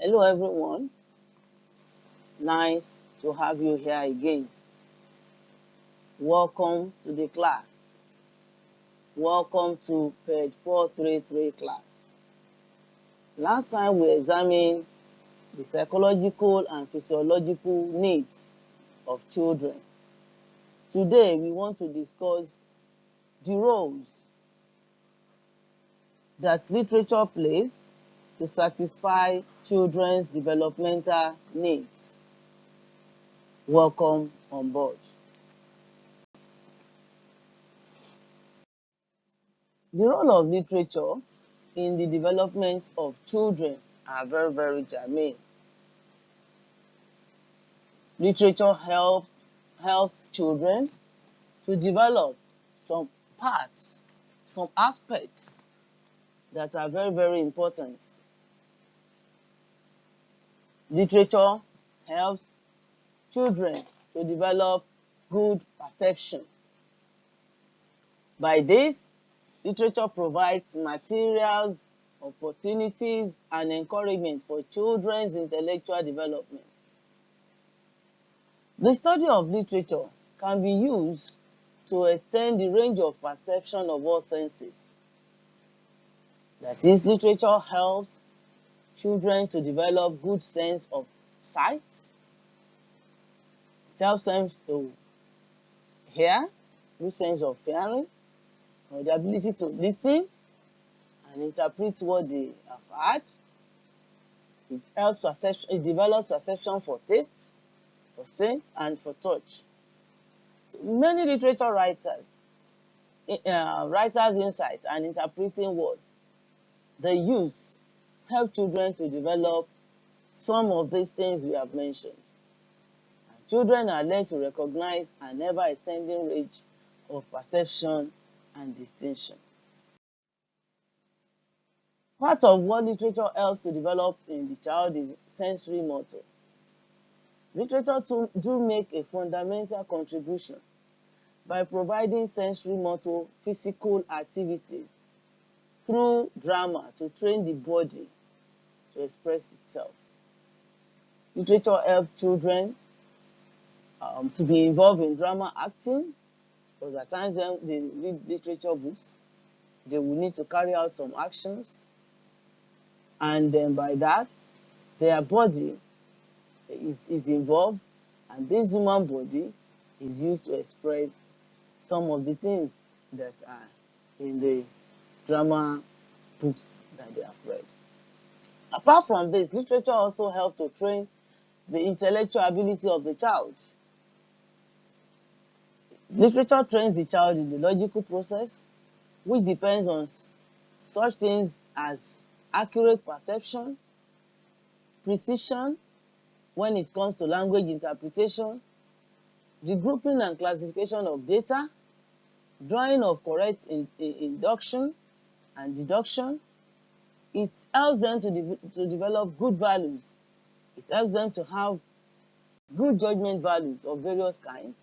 Hello everyone, nice to have you here again. Welcome to the class. Welcome to PED433 class. Last time we examined the psychological and physiological needs of children. Today we want to discuss the roles that literature plays to satisfy children's developmental needs. Welcome on board. The role of literature in the development of children are very germane. Literature helps children to develop some parts, some aspects that are very important. Literature helps children to develop good perception. By this, literature provides materials, opportunities, and encouragement for children's intellectual development. The study of literature can be used to extend the range of perception of all senses. That is, literature helps children to develop good sense of sight. It helps them to hear, good sense of hearing, or the ability to listen and interpret what they have heard. It develops perception for taste, for scent, and for touch. So many literature writers insight and interpreting words they use help children to develop some of these things we have mentioned. And children are learned to recognize an ever-extending range of perception and distinction. Part of what literature helps to develop in the child is sensory motor. Literature do make a fundamental contribution by providing sensory motor physical activities through drama to train the body to express itself. Literature helps children to be involved in drama acting, because at times when they read literature books, they will need to carry out some actions, and then by that, their body is involved, and this human body is used to express some of the things that are in the drama books that they have read. Apart from this, literature also helps to train the intellectual ability of the child. Literature trains the child in the logical process, which depends on such things as accurate perception, precision when it comes to language interpretation, the grouping and classification of data, drawing of correct induction and deduction. It helps them to develop good values. It helps them to have good judgment values of various kinds,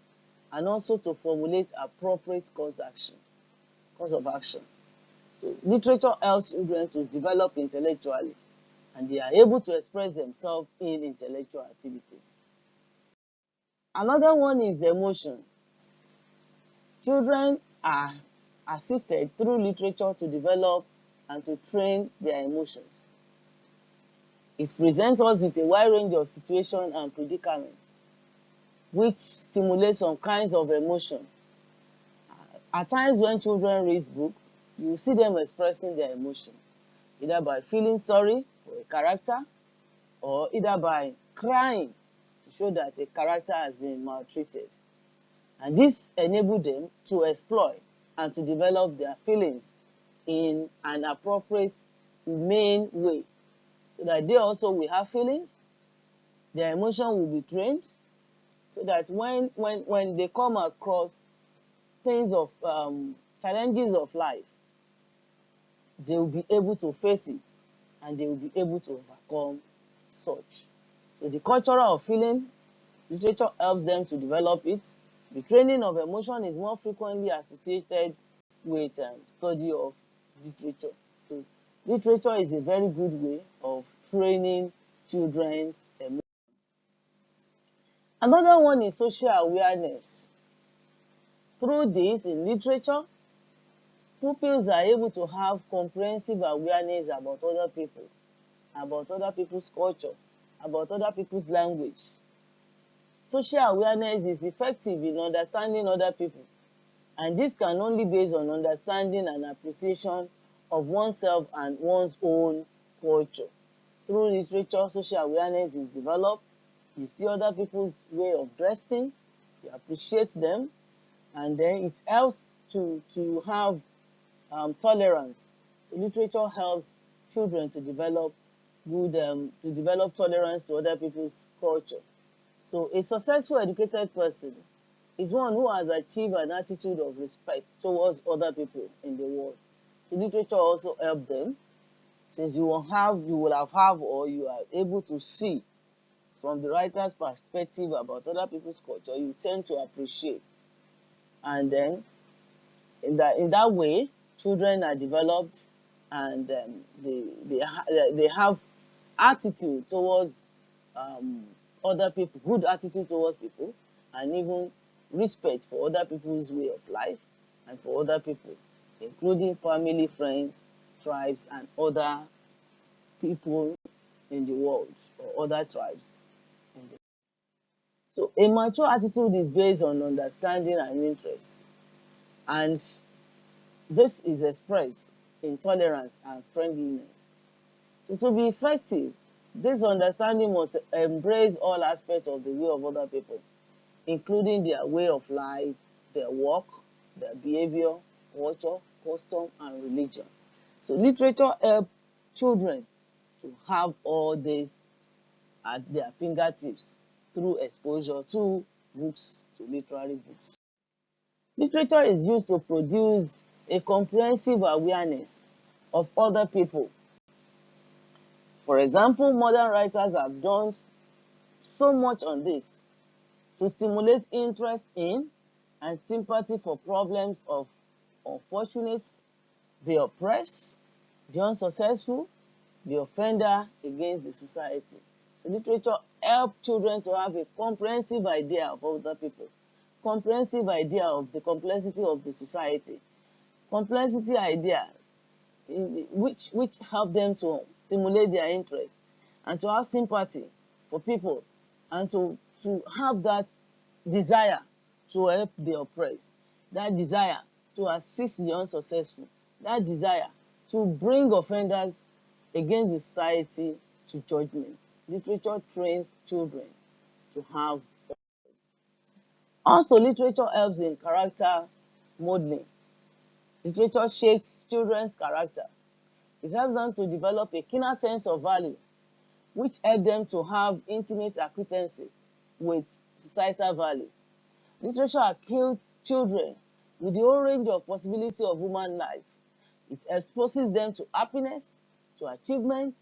and also to formulate appropriate course of action. So literature helps children to develop intellectually, and they are able to express themselves in intellectual activities. Another one is emotion. Children are assisted through literature to develop and to train their emotions. It presents us with a wide range of situations and predicaments, which stimulate some kinds of emotion. At times when children read books, you see them expressing their emotion, either by feeling sorry for a character, or either by crying to show that a character has been maltreated. And this enables them to exploit and to develop their feelings in an appropriate, humane way, so that they also will have feelings, their emotion will be trained, so that when they come across things of challenges of life, they will be able to face it, and they will be able to overcome such. So the culture of feeling, literature helps them to develop it. The training of emotion is more frequently associated with study of literature. So literature is a very good way of training children's emotions. Another one is social awareness. Through this, in literature, pupils are able to have comprehensive awareness about other people's culture, about other people's language. Social awareness is effective in understanding other people, and this can only be based on understanding and appreciation of oneself and one's own culture. Through literature, social awareness is developed. You see other people's way of dressing, you appreciate them, and then it helps to have tolerance. So literature helps children to develop tolerance to other people's culture. So a successful educated person is one who has achieved an attitude of respect towards other people in the world. So literature also helps them, since you will have or you are able to see from the writer's perspective about other people's culture, you tend to appreciate. And then in that way, children are developed, and they have attitude towards other people, good attitude towards people, and even respect for other people's way of life and for other people, including family, friends, tribes, and other people in the world, or other tribes in the world. So a mature attitude is based on understanding and interest, and this is expressed in tolerance and friendliness. So to be effective, this understanding must embrace all aspects of the way of other people, including their way of life, their work, their behavior, culture, custom, and religion. So literature helps children to have all this at their fingertips through exposure to books, to literary books. Literature is used to produce a comprehensive awareness of other people. For example, modern writers have done so much on this to stimulate interest in and sympathy for problems of unfortunate, the oppressed, the unsuccessful, the offender against the society. So literature helps children to have a comprehensive idea of other people, comprehensive idea of the complexity of the society, complexity idea which help them to stimulate their interest and to have sympathy for people, and to have that desire to help the oppressed, that desire to assist the unsuccessful, that desire to bring offenders against the society to judgment. Literature trains children to have. Also, literature helps in character modeling. Literature shapes children's character. It helps them to develop a keener sense of value, which helps them to have intimate acquaintance with societal value. Literature acquaints children with the whole range of possibility of human life. It exposes them to happiness, to achievement,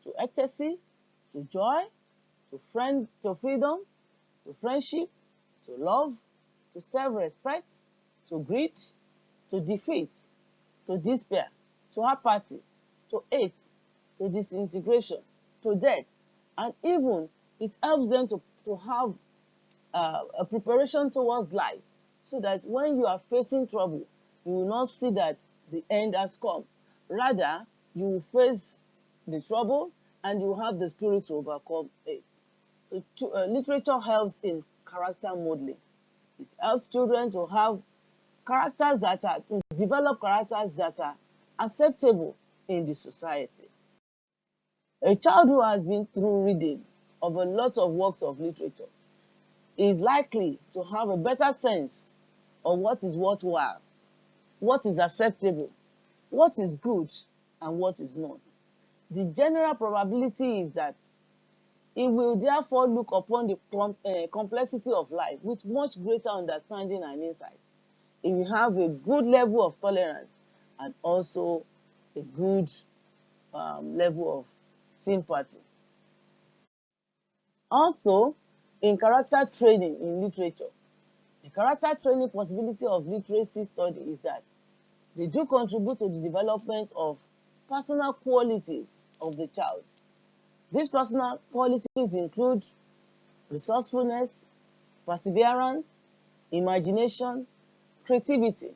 to ecstasy, to joy, to freedom, to friendship, to love, to self-respect, to greed, to defeat, to despair, to apathy, to hate, to disintegration, to death, and even it helps them to have a preparation towards life, so that when you are facing trouble, you will not see that the end has come. Rather, you will face the trouble and you have the spirit to overcome it. So literature helps in character modeling. It helps children to have to develop characters that are acceptable in the society. A child who has been through reading of a lot of works of literature is likely to have a better sense of what is worthwhile, what is acceptable, what is good, and what is not. The general probability is that he will therefore look upon the complexity of life with much greater understanding and insight. If you have a good level of tolerance and also a good level of sympathy. Also, in character training in literature, the character training possibility of literacy study is that they do contribute to the development of personal qualities of the child. These personal qualities include resourcefulness, perseverance, imagination, creativity.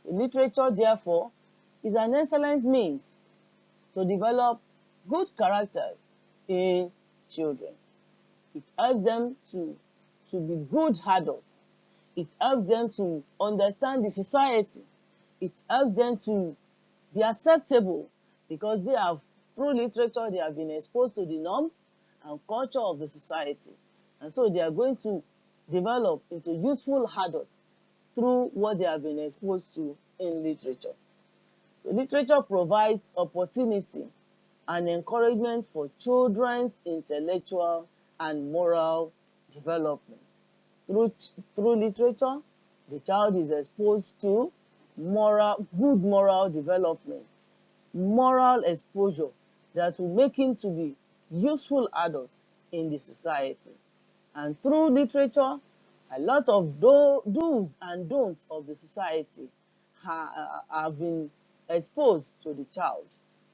So literature, therefore, is an excellent means to develop good characters in children. It helps them to be good adults. It helps them to understand the society. It helps them to be acceptable because through literature, they have been exposed to the norms and culture of the society. And so they are going to develop into useful adults through what they have been exposed to in literature. So literature provides opportunity and encouragement for children's intellectual and moral development. Through literature, the child is exposed to good moral development, moral exposure that will make him to be useful adults in the society. And through literature, a lot of do's and don'ts of the society have been exposed to the child.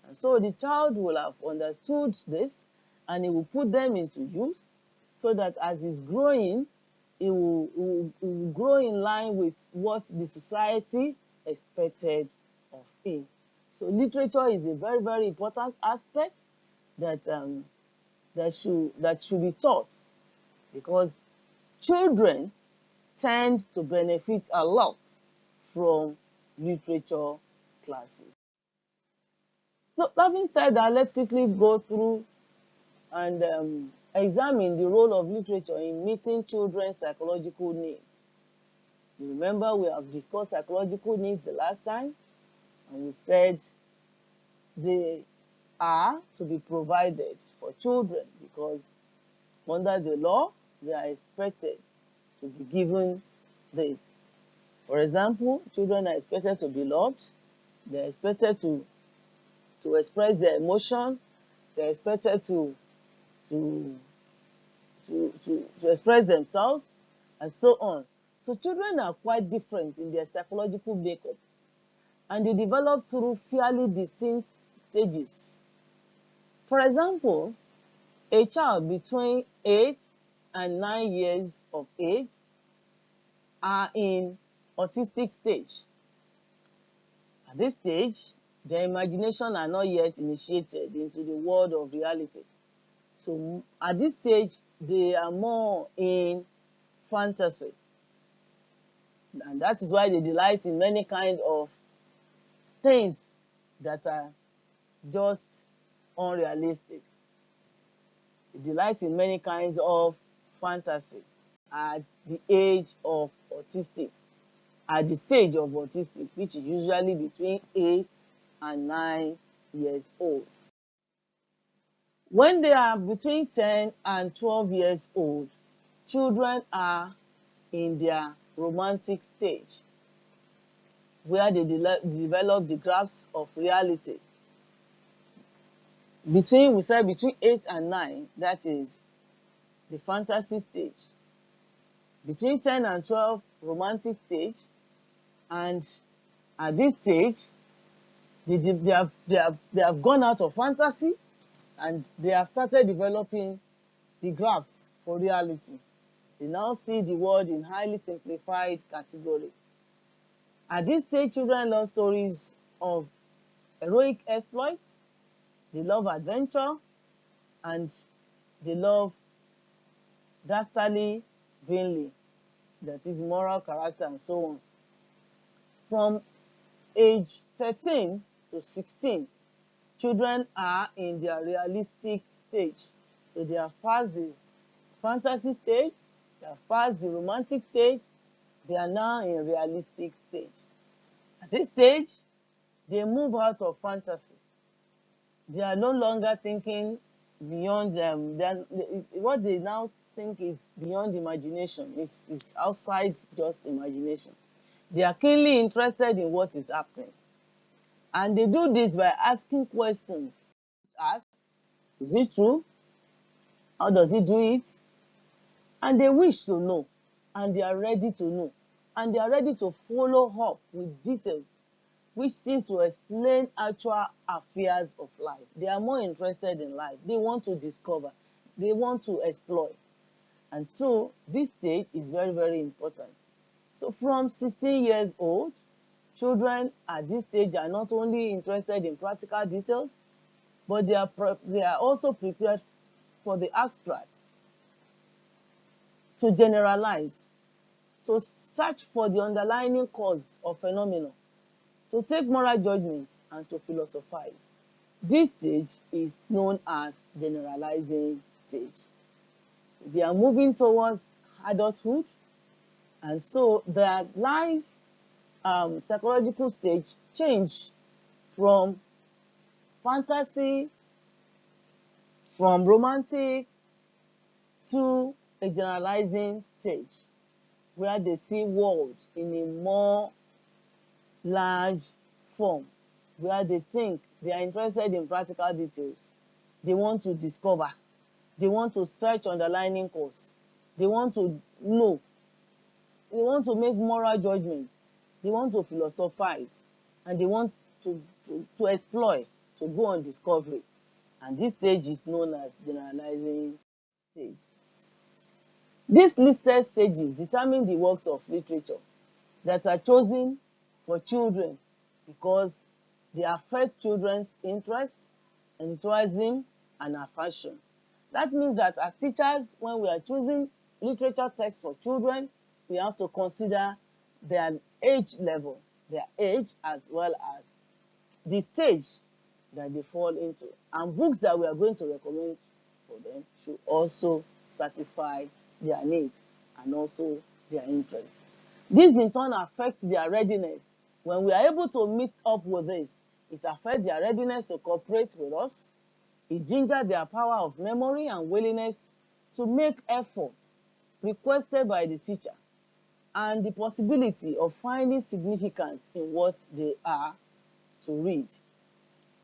And so the child will have understood this and he will put them into use so that as he's growing, he will grow in line with what the society expected of him. So literature is a very, very important aspect that should be taught, because children tend to benefit a lot from literature classes. So having said that, let's quickly go through and examine the role of literature in meeting children's psychological needs. You remember we have discussed psychological needs the last time, and we said they are to be provided for children because under the law, they are expected to be given this. For example, children are expected to be loved, they are expected to express their emotion, they are expected to express themselves, and so on. So children are quite different in their psychological makeup, and they develop through fairly distinct stages. For example, a child between 8 and 9 years of age are in autistic stage. At this stage, their imagination are not yet initiated into the world of reality. So at this stage, they are more in fantasy. And that is why they delight in many kinds of things that are just unrealistic. They delight in many kinds of fantasy at the age of autistics, at the stage of autistic, which is usually between 8 and 9 years old. When they are between 10 and 12 years old, children are in their romantic stage, where they develop the grasp of reality. We said between 8 and 9, that is the fantasy stage. Between 10 and 12, romantic stage. And at this stage, they have gone out of fantasy and they have started developing the graphs for reality. They now see the world in highly simplified category. At this stage, children love stories of heroic exploits, they love adventure, and they love dastardly vainly, that is moral character and so on. From age 13 to 16, children are in their realistic stage. So they have passed the fantasy stage, they have passed the romantic stage, they are now in realistic stage. At this stage, they move out of fantasy. They are no longer thinking beyond what they now think is beyond imagination. It's outside just imagination. They are keenly interested in what is happening. And they do this by asking questions. Ask, is it true? How does he do it? And they wish to know. And they are ready to know. And they are ready to follow up with details which seems to explain actual affairs of life. They are more interested in life. They want to discover. They want to explore. And so this stage is very, very important. So from 16 years old, children at this stage are not only interested in practical details, but they are also prepared for the abstract, to generalize, to search for the underlying cause of phenomena, to take moral judgment, and to philosophize. This stage is known as generalizing stage. So they are moving towards adulthood, and so their life psychological stage change from fantasy, from romantic, to a generalizing stage where they see world in a more large form, where they think they are interested in practical details. They want to discover. They want to search underlying cause. They want to know. They want to make moral judgments. They want to philosophize. And they want to explore, to go on discovery. And this stage is known as generalizing stage. These listed stages determine the works of literature that are chosen for children because they affect children's interests, enthusiasm, and affection. That means that as teachers, when we are choosing literature texts for children, we have to consider their age level, their age, as well as the stage that they fall into. And books that we are going to recommend for them should also satisfy their needs and also their interests. This in turn affects their readiness. When we are able to meet up with this, it affects their readiness to cooperate with us. It gingers their power of memory and willingness to make efforts requested by the teacher, and the possibility of finding significance in what they are to read.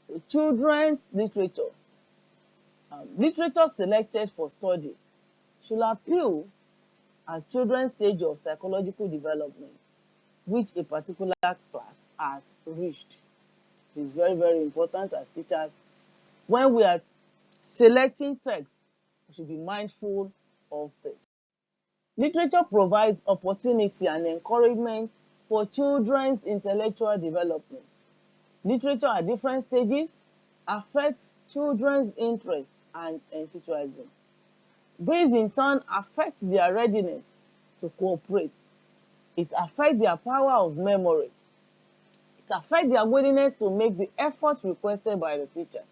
So children's literature, literature selected for study, should appeal at children's stage of psychological development, which a particular class has reached. It is very, very important as teachers. When we are selecting texts, we should be mindful of this. Literature provides opportunity and encouragement for children's intellectual development. Literature at different stages affects children's interests and enthusiasm. These in turn affect their readiness to cooperate. It affects their power of memory. It affects their willingness to make the effort requested by the teacher,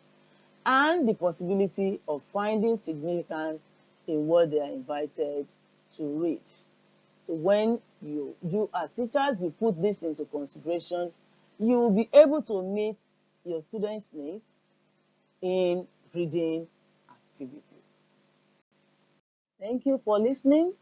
and the possibility of finding significance in what they are invited to read. So when you as teachers, you put this into consideration, you will be able to meet your students' needs in reading activity. Thank you for listening.